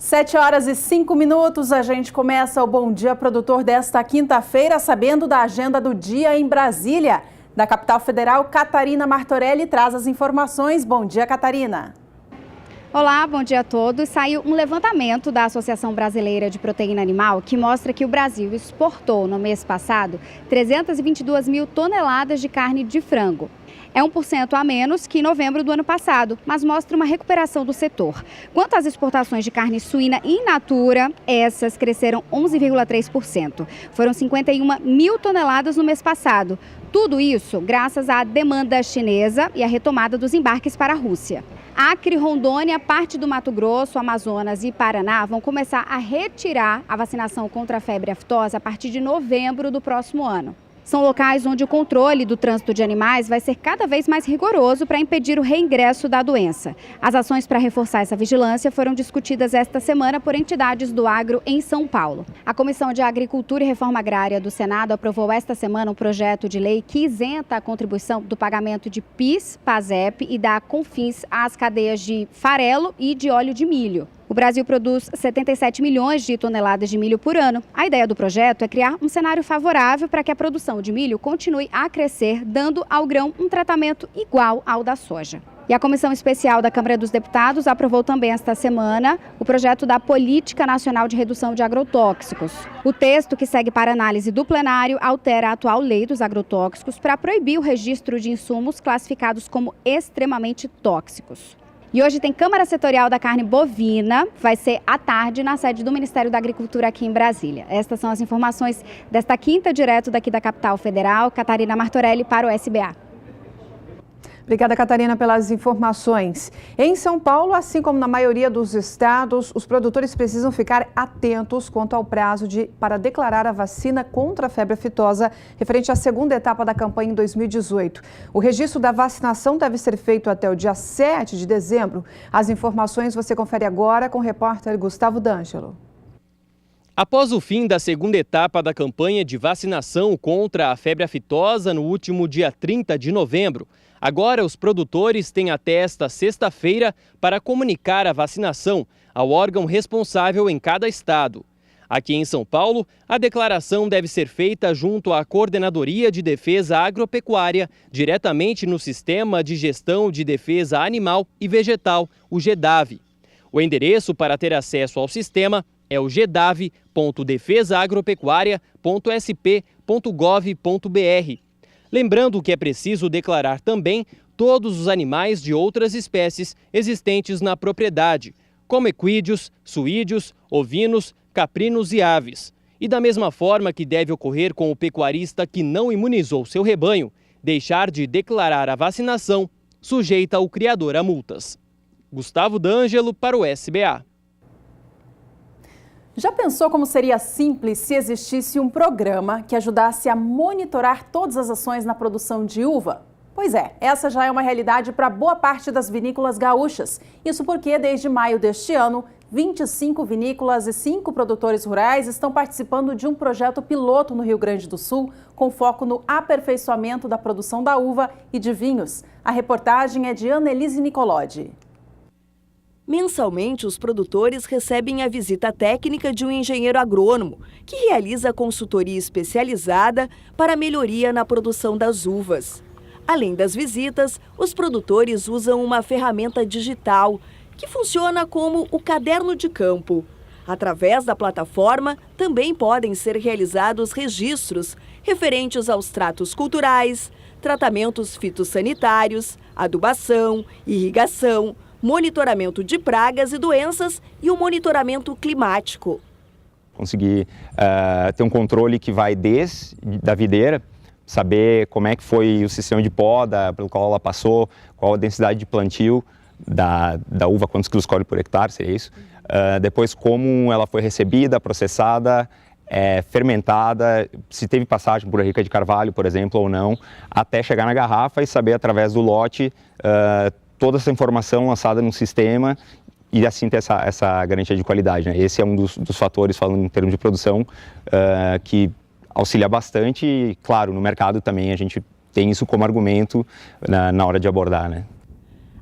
7h05, a gente começa o Bom Dia Produtor desta quinta-feira, sabendo da agenda do dia em Brasília. Da capital federal, Catarina Martorelli traz as informações. Bom dia, Catarina. Olá, bom dia a todos. Saiu um levantamento da Associação Brasileira de Proteína Animal que mostra que o Brasil exportou no mês passado 322 mil toneladas de carne de frango. É 1% a menos que em novembro do ano passado, mas mostra uma recuperação do setor. Quanto às exportações de carne suína in natura, essas cresceram 11,3%. Foram 51 mil toneladas no mês passado. Tudo isso graças à demanda chinesa e à retomada dos embarques para a Rússia. Acre, Rondônia, parte do Mato Grosso, Amazonas e Paraná vão começar a retirar a vacinação contra a febre aftosa a partir de novembro do próximo ano. São locais onde o controle do trânsito de animais vai ser cada vez mais rigoroso para impedir o reingresso da doença. As ações para reforçar essa vigilância foram discutidas esta semana por entidades do agro em São Paulo. A Comissão de Agricultura e Reforma Agrária do Senado aprovou esta semana um projeto de lei que isenta a contribuição do pagamento de PIS, PASEP e da CONFINS às cadeias de farelo e de óleo de milho. O Brasil produz 77 milhões de toneladas de milho por ano. A ideia do projeto é criar um cenário favorável para que a produção de milho continue a crescer, dando ao grão um tratamento igual ao da soja. E a Comissão Especial da Câmara dos Deputados aprovou também esta semana o projeto da Política Nacional de Redução de Agrotóxicos. O texto, que segue para análise do plenário, altera a atual lei dos agrotóxicos para proibir o registro de insumos classificados como extremamente tóxicos. E hoje tem Câmara Setorial da Carne Bovina, vai ser à tarde na sede do Ministério da Agricultura aqui em Brasília. Estas são as informações desta quinta, direto daqui da capital federal. Catarina Martorelli para o SBA. Obrigada, Catarina, pelas informações. Em São Paulo, assim como na maioria dos estados, os produtores precisam ficar atentos quanto ao prazo para declarar a vacina contra a febre aftosa referente à segunda etapa da campanha em 2018. O registro da vacinação deve ser feito até o dia 7 de dezembro. As informações você confere agora com o repórter Gustavo D'Angelo. Após o fim da segunda etapa da campanha de vacinação contra a febre aftosa no último dia 30 de novembro, agora os produtores têm até esta sexta-feira para comunicar a vacinação ao órgão responsável em cada estado. Aqui em São Paulo, a declaração deve ser feita junto à Coordenadoria de Defesa Agropecuária, diretamente no Sistema de Gestão de Defesa Animal e Vegetal, o GEDAV. O endereço para ter acesso ao sistema é o gedave.defesaagropecuaria.sp.gov.br. Lembrando que é preciso declarar também todos os animais de outras espécies existentes na propriedade, como equídeos, suídeos, ovinos, caprinos e aves. E da mesma forma que deve ocorrer com o pecuarista que não imunizou seu rebanho, deixar de declarar a vacinação sujeita o criador a multas. Gustavo D'Angelo para o SBA. Já pensou como seria simples se existisse um programa que ajudasse a monitorar todas as ações na produção de uva? Pois é, essa já é uma realidade para boa parte das vinícolas gaúchas. Isso porque, desde maio deste ano, 25 vinícolas e 5 produtores rurais estão participando de um projeto piloto no Rio Grande do Sul, com foco no aperfeiçoamento da produção da uva e de vinhos. A reportagem é de Annelise Nicolodi. Mensalmente, os produtores recebem a visita técnica de um engenheiro agrônomo, que realiza consultoria especializada para melhoria na produção das uvas. Além das visitas, os produtores usam uma ferramenta digital, que funciona como o caderno de campo. Através da plataforma, também podem ser realizados registros referentes aos tratos culturais, tratamentos fitossanitários, adubação, irrigação, monitoramento de pragas e doenças e o monitoramento climático. Conseguir ter um controle que vai desde a videira, saber como é que foi o sistema de poda pelo qual ela passou, qual a densidade de plantio da uva, quantos quilos colhe por hectare, seria isso. Depois como ela foi recebida, processada, fermentada, se teve passagem por Henrique de Carvalho, por exemplo, ou não, até chegar na garrafa e saber através do lote toda essa informação lançada no sistema e assim ter essa garantia de qualidade, né? Esse é um dos fatores, falando em termos de produção, que auxilia bastante e, claro, no mercado também a gente tem isso como argumento na hora de abordar, né?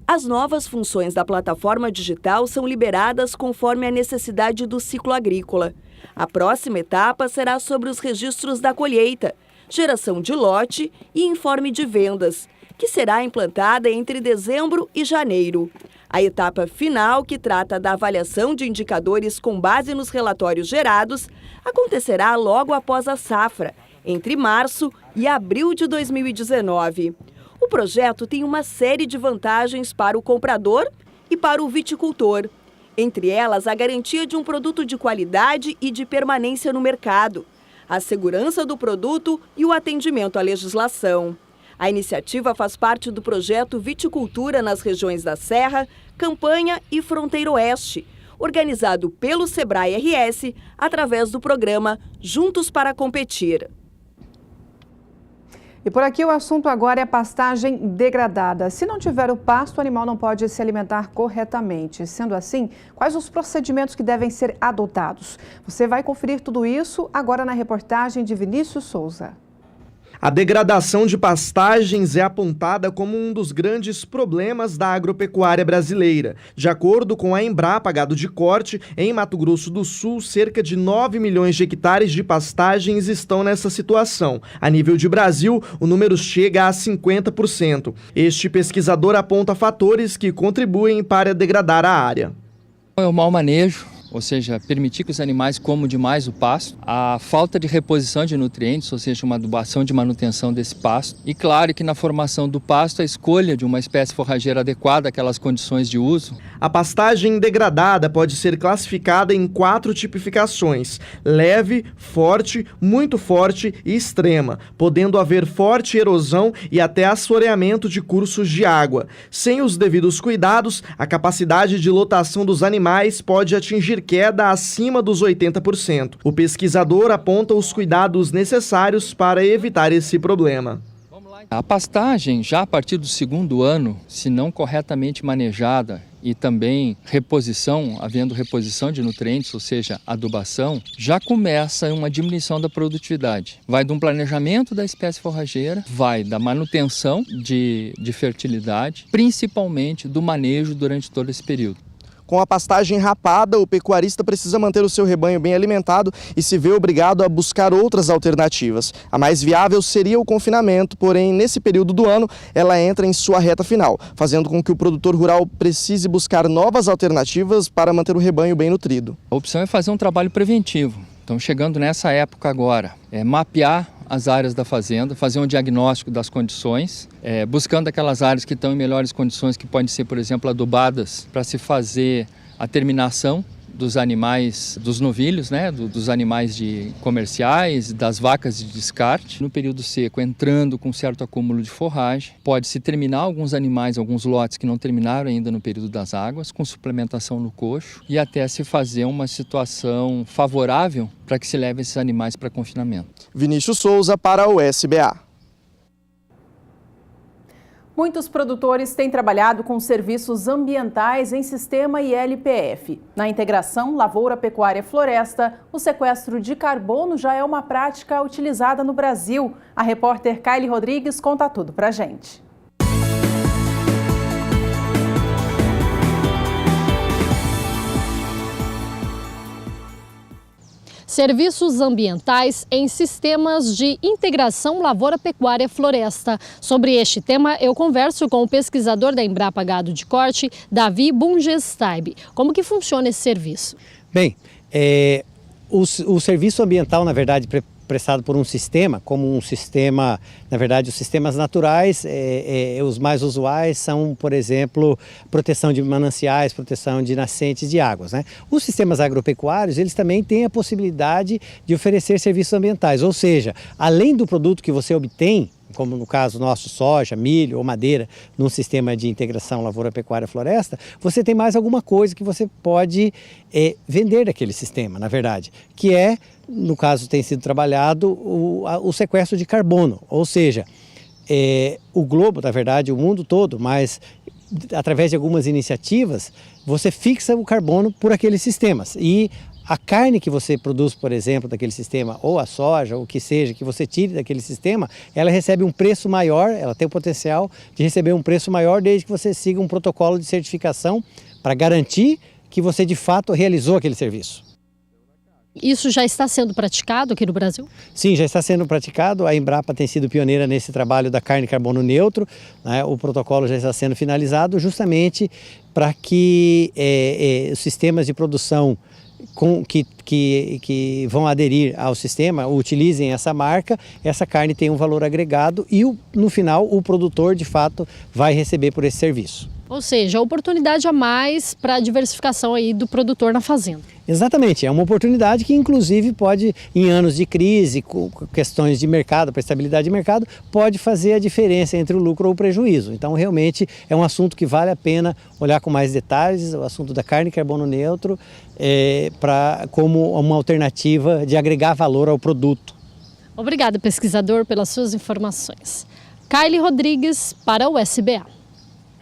As novas funções da plataforma digital são liberadas conforme a necessidade do ciclo agrícola. A próxima etapa será sobre os registros da colheita, geração de lote e informe de vendas, que será implantada entre dezembro e janeiro. A etapa final, que trata da avaliação de indicadores com base nos relatórios gerados, acontecerá logo após a safra, entre março e abril de 2019. O projeto tem uma série de vantagens para o comprador e para o viticultor. Entre elas, a garantia de um produto de qualidade e de permanência no mercado, a segurança do produto e o atendimento à legislação. A iniciativa faz parte do projeto Viticultura nas regiões da Serra, Campanha e Fronteira Oeste, organizado pelo Sebrae RS através do programa Juntos para Competir. E por aqui o assunto agora é pastagem degradada. Se não tiver o pasto, o animal não pode se alimentar corretamente. Sendo assim, quais os procedimentos que devem ser adotados? Você vai conferir tudo isso agora na reportagem de Vinícius Souza. A degradação de pastagens é apontada como um dos grandes problemas da agropecuária brasileira. De acordo com a Embrapa Gado de Corte, em Mato Grosso do Sul, cerca de 9 milhões de hectares de pastagens estão nessa situação. A nível de Brasil, o número chega a 50%. Este pesquisador aponta fatores que contribuem para degradar a área. É o mau manejo, ou seja, permitir que os animais comam demais o pasto, a falta de reposição de nutrientes, ou seja, uma adubação de manutenção desse pasto, e claro que na formação do pasto a escolha de uma espécie forrageira adequada àquelas condições de uso. A pastagem degradada pode ser classificada em 4 tipificações: leve, forte, muito forte e extrema, podendo haver forte erosão e até assoreamento de cursos de água. Sem os devidos cuidados, a capacidade de lotação dos animais pode atingir queda acima dos 80%. O pesquisador aponta os cuidados necessários para evitar esse problema. A pastagem, já a partir do 2º ano, se não corretamente manejada e também reposição, havendo reposição de nutrientes, ou seja, adubação, já começa uma diminuição da produtividade. Vai de um planejamento da espécie forrageira, vai da manutenção de fertilidade, principalmente do manejo durante todo esse período. Com a pastagem rapada, o pecuarista precisa manter o seu rebanho bem alimentado e se vê obrigado a buscar outras alternativas. A mais viável seria o confinamento, porém, nesse período do ano, ela entra em sua reta final, fazendo com que o produtor rural precise buscar novas alternativas para manter o rebanho bem nutrido. A opção é fazer um trabalho preventivo. Então, chegando nessa época agora, mapear as áreas da fazenda, fazer um diagnóstico das condições, buscando aquelas áreas que estão em melhores condições, que podem ser, por exemplo, adubadas, para se fazer a terminação dos animais, dos novilhos, dos animais comerciais, das vacas de descarte. No período seco, entrando com certo acúmulo de forragem, pode-se terminar alguns animais, alguns lotes que não terminaram ainda no período das águas, com suplementação no coxo, e até se fazer uma situação favorável para que se leve esses animais para confinamento. Vinícius Souza para o SBA. Muitos produtores têm trabalhado com serviços ambientais em sistema ILPF. Na integração Lavoura, Pecuária, Floresta, o sequestro de carbono já é uma prática utilizada no Brasil. A repórter Kylie Rodrigues conta tudo pra gente. Serviços ambientais em sistemas de integração lavoura-pecuária-floresta. Sobre este tema, eu converso com o pesquisador da Embrapa Gado de Corte, Davi Bungestaib. Como que funciona esse serviço? Bem, o serviço ambiental, na verdade, prestado por um sistema, como um sistema, na verdade, os sistemas naturais, os mais usuais são, por exemplo, proteção de mananciais, proteção de nascentes de águas, né? Os sistemas agropecuários, eles também têm a possibilidade de oferecer serviços ambientais, ou seja, além do produto que você obtém, como no caso nosso, soja, milho ou madeira, num sistema de integração lavoura-pecuária-floresta, você tem mais alguma coisa que você pode vender daquele sistema, na verdade, que é, no caso tem sido trabalhado, o sequestro de carbono, ou seja, o globo, na verdade, o mundo todo, mas através de algumas iniciativas, você fixa o carbono por aqueles sistemas e a carne que você produz, por exemplo, daquele sistema, ou a soja, ou o que seja, que você tire daquele sistema, ela recebe um preço maior, ela tem o potencial de receber um preço maior desde que você siga um protocolo de certificação para garantir que você de fato realizou aquele serviço. Isso já está sendo praticado aqui no Brasil? Sim, já está sendo praticado. A Embrapa tem sido pioneira nesse trabalho da carne carbono neutro, né? O protocolo já está sendo finalizado justamente para que os sistemas de produção que vão aderir ao sistema utilizem essa marca, essa carne tem um valor agregado e no final o produtor de fato vai receber por esse serviço. Ou seja, oportunidade a mais para a diversificação aí do produtor na fazenda. Exatamente, é uma oportunidade que inclusive pode, em anos de crise, com questões de mercado, para estabilidade de mercado, pode fazer a diferença entre o lucro ou o prejuízo. Então realmente é um assunto que vale a pena olhar com mais detalhes, o assunto da carne carbono neutro, como uma alternativa de agregar valor ao produto. Obrigada, pesquisador, pelas suas informações. Kylie Rodrigues para o SBA.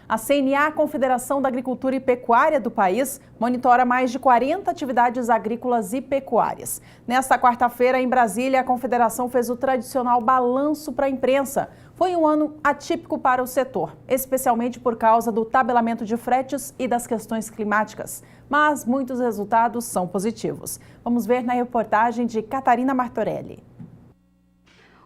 A CNA, a Confederação da Agricultura e Pecuária do país, monitora mais de 40 atividades agrícolas e pecuárias. Nesta quarta-feira, em Brasília, a Confederação fez o tradicional balanço para a imprensa. Foi um ano atípico para o setor, especialmente por causa do tabelamento de fretes e das questões climáticas. Mas muitos resultados são positivos. Vamos ver na reportagem de Catarina Martorelli.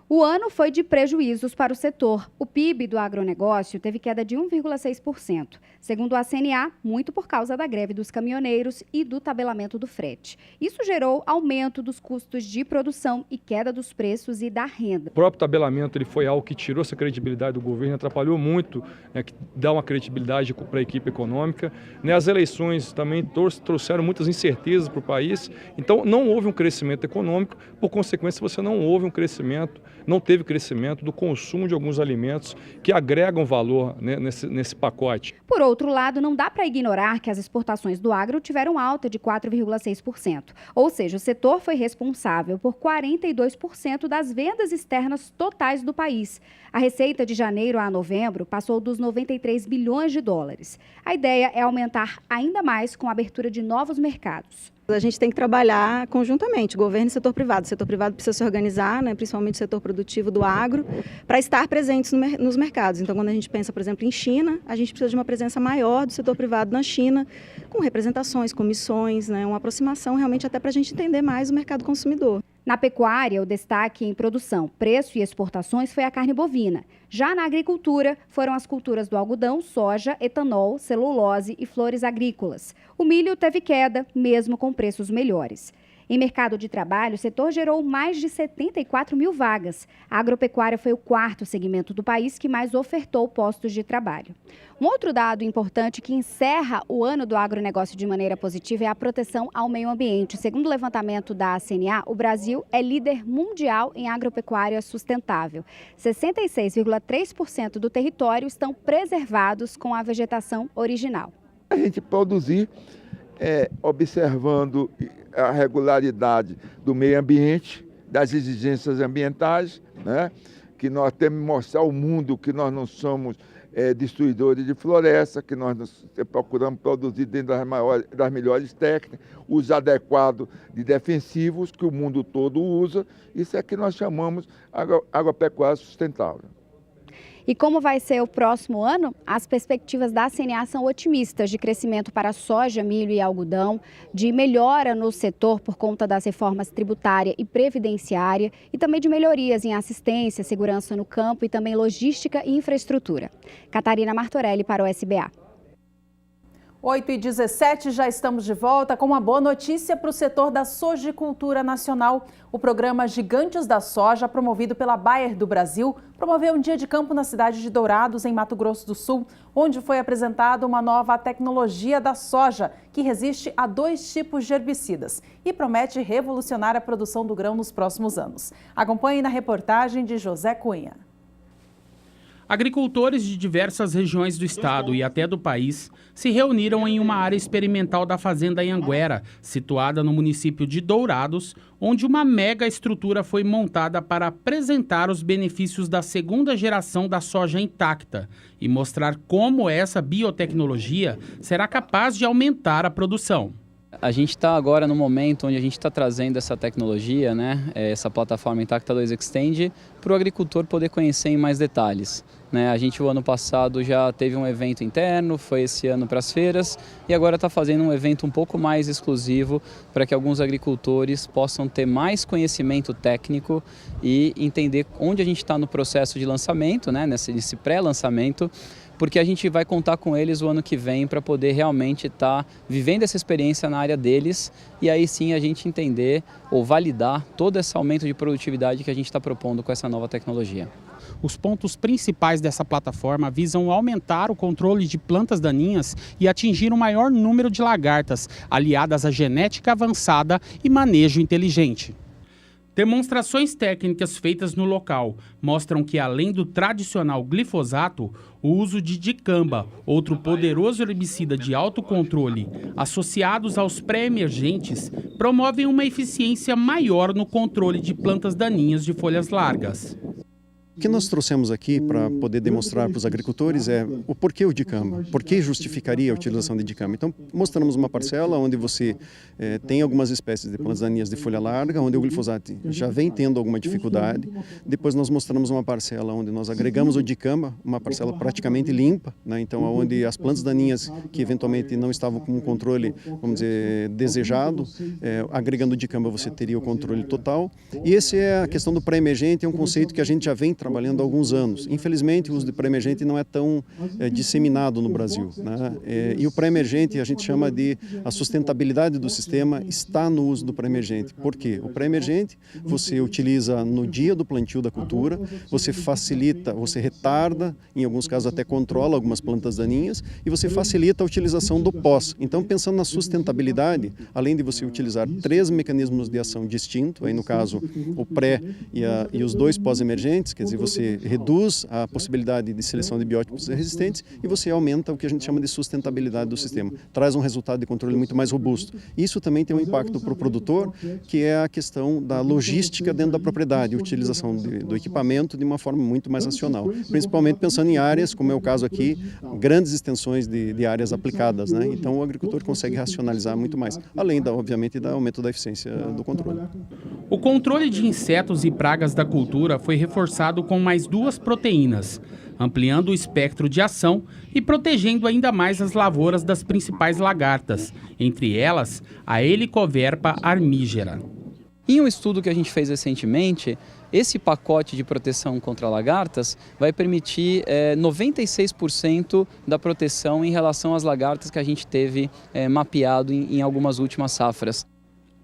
O ano foi de prejuízos para o setor. O PIB do agronegócio teve queda de 1,6%. Segundo a CNA, muito por causa da greve dos caminhoneiros e do tabelamento do frete. Isso gerou aumento dos custos de produção e queda dos preços e da renda. O próprio tabelamento ele foi algo que tirou essa credibilidade do governo, atrapalhou muito, que dá uma credibilidade para a equipe econômica. As eleições também trouxeram muitas incertezas para o país. Então, não houve um crescimento econômico, por consequência, você não teve crescimento do consumo de alguns alimentos que agregam valor, né, nesse pacote. Por outro lado, não dá para ignorar que as exportações do agro tiveram alta de 4,6%. Ou seja, o setor foi responsável por 42% das vendas externas totais do país. A receita de janeiro a novembro passou dos 93 bilhões de dólares. A ideia é aumentar ainda mais com a abertura de novos mercados. A gente tem que trabalhar conjuntamente, governo e setor privado. O setor privado precisa se organizar, né, principalmente o setor produtivo do agro, para estar presentes nos mercados. Então, quando a gente pensa, por exemplo, em China, a gente precisa de uma presença maior do setor privado na China, com representações, comissões, né, uma aproximação realmente até para a gente entender mais o mercado consumidor. Na pecuária, o destaque em produção, preço e exportações foi a carne bovina. Já na agricultura, foram as culturas do algodão, soja, etanol, celulose e flores agrícolas. O milho teve queda, mesmo com preços melhores. Em mercado de trabalho, o setor gerou mais de 74 mil vagas. A agropecuária foi o quarto segmento do país que mais ofertou postos de trabalho. Um outro dado importante que encerra o ano do agronegócio de maneira positiva é a proteção ao meio ambiente. Segundo o levantamento da CNA, o Brasil é líder mundial em agropecuária sustentável. 66,3% do território estão preservados com a vegetação original. A gente produzir observando a regularidade do meio ambiente, das exigências ambientais, né? Que nós temos que mostrar ao mundo que nós não somos destruidores de floresta, que nós procuramos produzir dentro das melhores técnicas, uso adequado de defensivos que o mundo todo usa. Isso é que nós chamamos agropecuária sustentável. E como vai ser o próximo ano? As perspectivas da CNA são otimistas, de crescimento para soja, milho e algodão, de melhora no setor por conta das reformas tributária e previdenciária e também de melhorias em assistência, segurança no campo e também logística e infraestrutura. Catarina Martorelli para o SBA. 8h17, já estamos de volta com uma boa notícia para o setor da sojicultura nacional. O programa Gigantes da Soja, promovido pela Bayer do Brasil, promoveu um dia de campo na cidade de Dourados, em Mato Grosso do Sul, onde foi apresentada uma nova tecnologia da soja, que resiste a 2 tipos de herbicidas e promete revolucionar a produção do grão nos próximos anos. Acompanhe na reportagem de José Cunha. Agricultores de diversas regiões do estado e até do país se reuniram em uma área experimental da fazenda Anhanguera, situada no município de Dourados, onde uma mega estrutura foi montada para apresentar os benefícios da segunda geração da soja intacta e mostrar como essa biotecnologia será capaz de aumentar a produção. A gente está agora no momento onde a gente está trazendo essa tecnologia, né, essa plataforma Intacta 2 Extend, para o agricultor poder conhecer em mais detalhes. A gente, o ano passado, já teve um evento interno, foi esse ano para as feiras e agora está fazendo um evento um pouco mais exclusivo para que alguns agricultores possam ter mais conhecimento técnico e entender onde a gente está no processo de lançamento, né, nesse pré-lançamento, porque a gente vai contar com eles o ano que vem para poder realmente estar vivendo essa experiência na área deles e aí sim a gente entender ou validar todo esse aumento de produtividade que a gente está propondo com essa nova tecnologia. Os pontos principais dessa plataforma visam aumentar o controle de plantas daninhas e atingir um maior número de lagartas, aliadas à genética avançada e manejo inteligente. Demonstrações técnicas feitas no local mostram que, além do tradicional glifosato, o uso de dicamba, outro poderoso herbicida de alto controle, associados aos pré-emergentes, promovem uma eficiência maior no controle de plantas daninhas de folhas largas. O que nós trouxemos aqui para poder demonstrar para os agricultores é o porquê o dicamba, por que justificaria a utilização de dicamba. Então, mostramos uma parcela onde você tem algumas espécies de plantas daninhas de folha larga, onde o glifosato já vem tendo alguma dificuldade. Depois nós mostramos uma parcela onde nós agregamos o dicamba, uma parcela praticamente limpa, né? Então, onde as plantas daninhas que eventualmente não estavam com um controle, vamos dizer, desejado, agregando o dicamba você teria o controle total. E essa é a questão do pré-emergente, é um conceito que a gente já vem trabalhando há alguns anos. Infelizmente, o uso de pré-emergente não é tão disseminado no Brasil, né? E o pré-emergente a gente chama de a sustentabilidade do sistema está no uso do pré-emergente. Por quê? O pré-emergente você utiliza no dia do plantio da cultura, você facilita, você retarda, em alguns casos até controla algumas plantas daninhas e você facilita a utilização do pós. Então, pensando na sustentabilidade, além de você utilizar 3 mecanismos de ação distintos, aí no caso o pré e os 2 pós-emergentes, quer dizer, você reduz a possibilidade de seleção de biótipos resistentes e você aumenta o que a gente chama de sustentabilidade do sistema. Traz um resultado de controle muito mais robusto. Isso também tem um impacto para o produtor, que é a questão da logística dentro da propriedade, a utilização do equipamento de uma forma muito mais racional. Principalmente pensando em áreas, como é o caso aqui, grandes extensões de áreas aplicadas, né? Então o agricultor consegue racionalizar muito mais, além, obviamente, do aumento da eficiência do controle. O controle de insetos e pragas da cultura foi reforçado com mais 2 proteínas, ampliando o espectro de ação e protegendo ainda mais as lavouras das principais lagartas, entre elas a Helicoverpa armígera. Em um estudo que a gente fez recentemente, esse pacote de proteção contra lagartas vai permitir 96% da proteção em relação às lagartas que a gente teve mapeado em algumas últimas safras.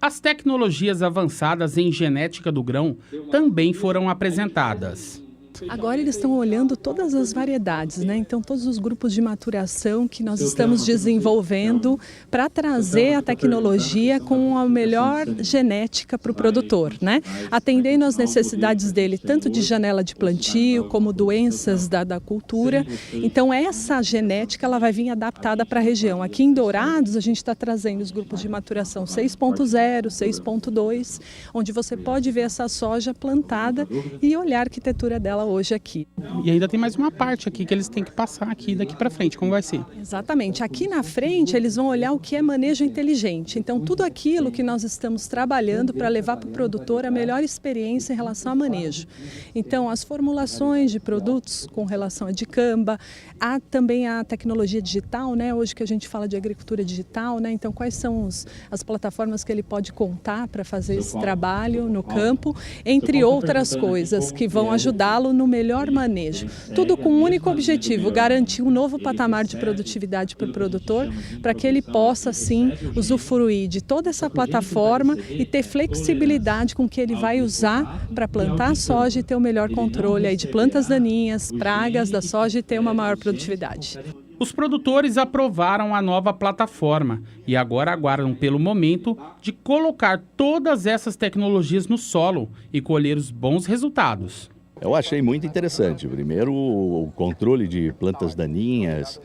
As tecnologias avançadas em genética do grão também foram apresentadas. Agora eles estão olhando todas as variedades, né? Então todos os grupos de maturação que nós estamos desenvolvendo para trazer a tecnologia com a melhor genética para o produtor, né? Atendendo às necessidades dele, tanto de janela de plantio como doenças da cultura. Então essa genética ela vai vir adaptada para a região. Aqui em Dourados a gente está trazendo os grupos de maturação 6.0, 6.2, onde você pode ver essa soja plantada e olhar a arquitetura dela hoje aqui. E ainda tem mais uma parte aqui que eles têm que passar aqui daqui para frente, como vai ser? Exatamente. Aqui na frente eles vão olhar o que é manejo inteligente. Então tudo aquilo que nós estamos trabalhando para levar para o produtor a melhor experiência em relação a manejo. Então as formulações de produtos com relação a dicamba, há também a tecnologia digital, né? Hoje que a gente fala de agricultura digital, né? Então quais são as plataformas que ele pode contar para fazer esse trabalho no campo, entre outras coisas que vão ajudá-lo no melhor manejo. Tudo com um único objetivo, garantir um novo patamar de produtividade para o produtor, para que ele possa, sim, usufruir de toda essa plataforma e ter flexibilidade com que ele vai usar para plantar a soja e ter o melhor controle aí de plantas daninhas, pragas da soja e ter uma maior produtividade. Os produtores aprovaram a nova plataforma e agora aguardam pelo momento de colocar todas essas tecnologias no solo e colher os bons resultados. Eu achei muito interessante. Primeiro, o controle de plantas daninhas,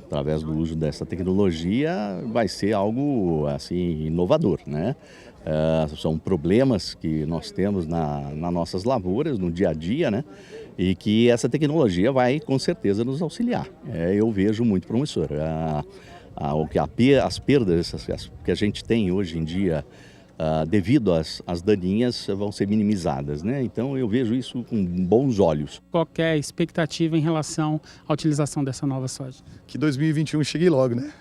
através do uso dessa tecnologia, vai ser algo assim inovador, né? São problemas que nós temos nas nossas lavouras, no dia a dia, né? E que essa tecnologia vai, com certeza, nos auxiliar. Eu vejo muito promissor. as perdas que a gente tem hoje em dia devido às daninhas vão ser minimizadas, né? Então eu vejo isso com bons olhos. Qualquer expectativa em relação à utilização dessa nova soja? Que 2021 chegue logo, né?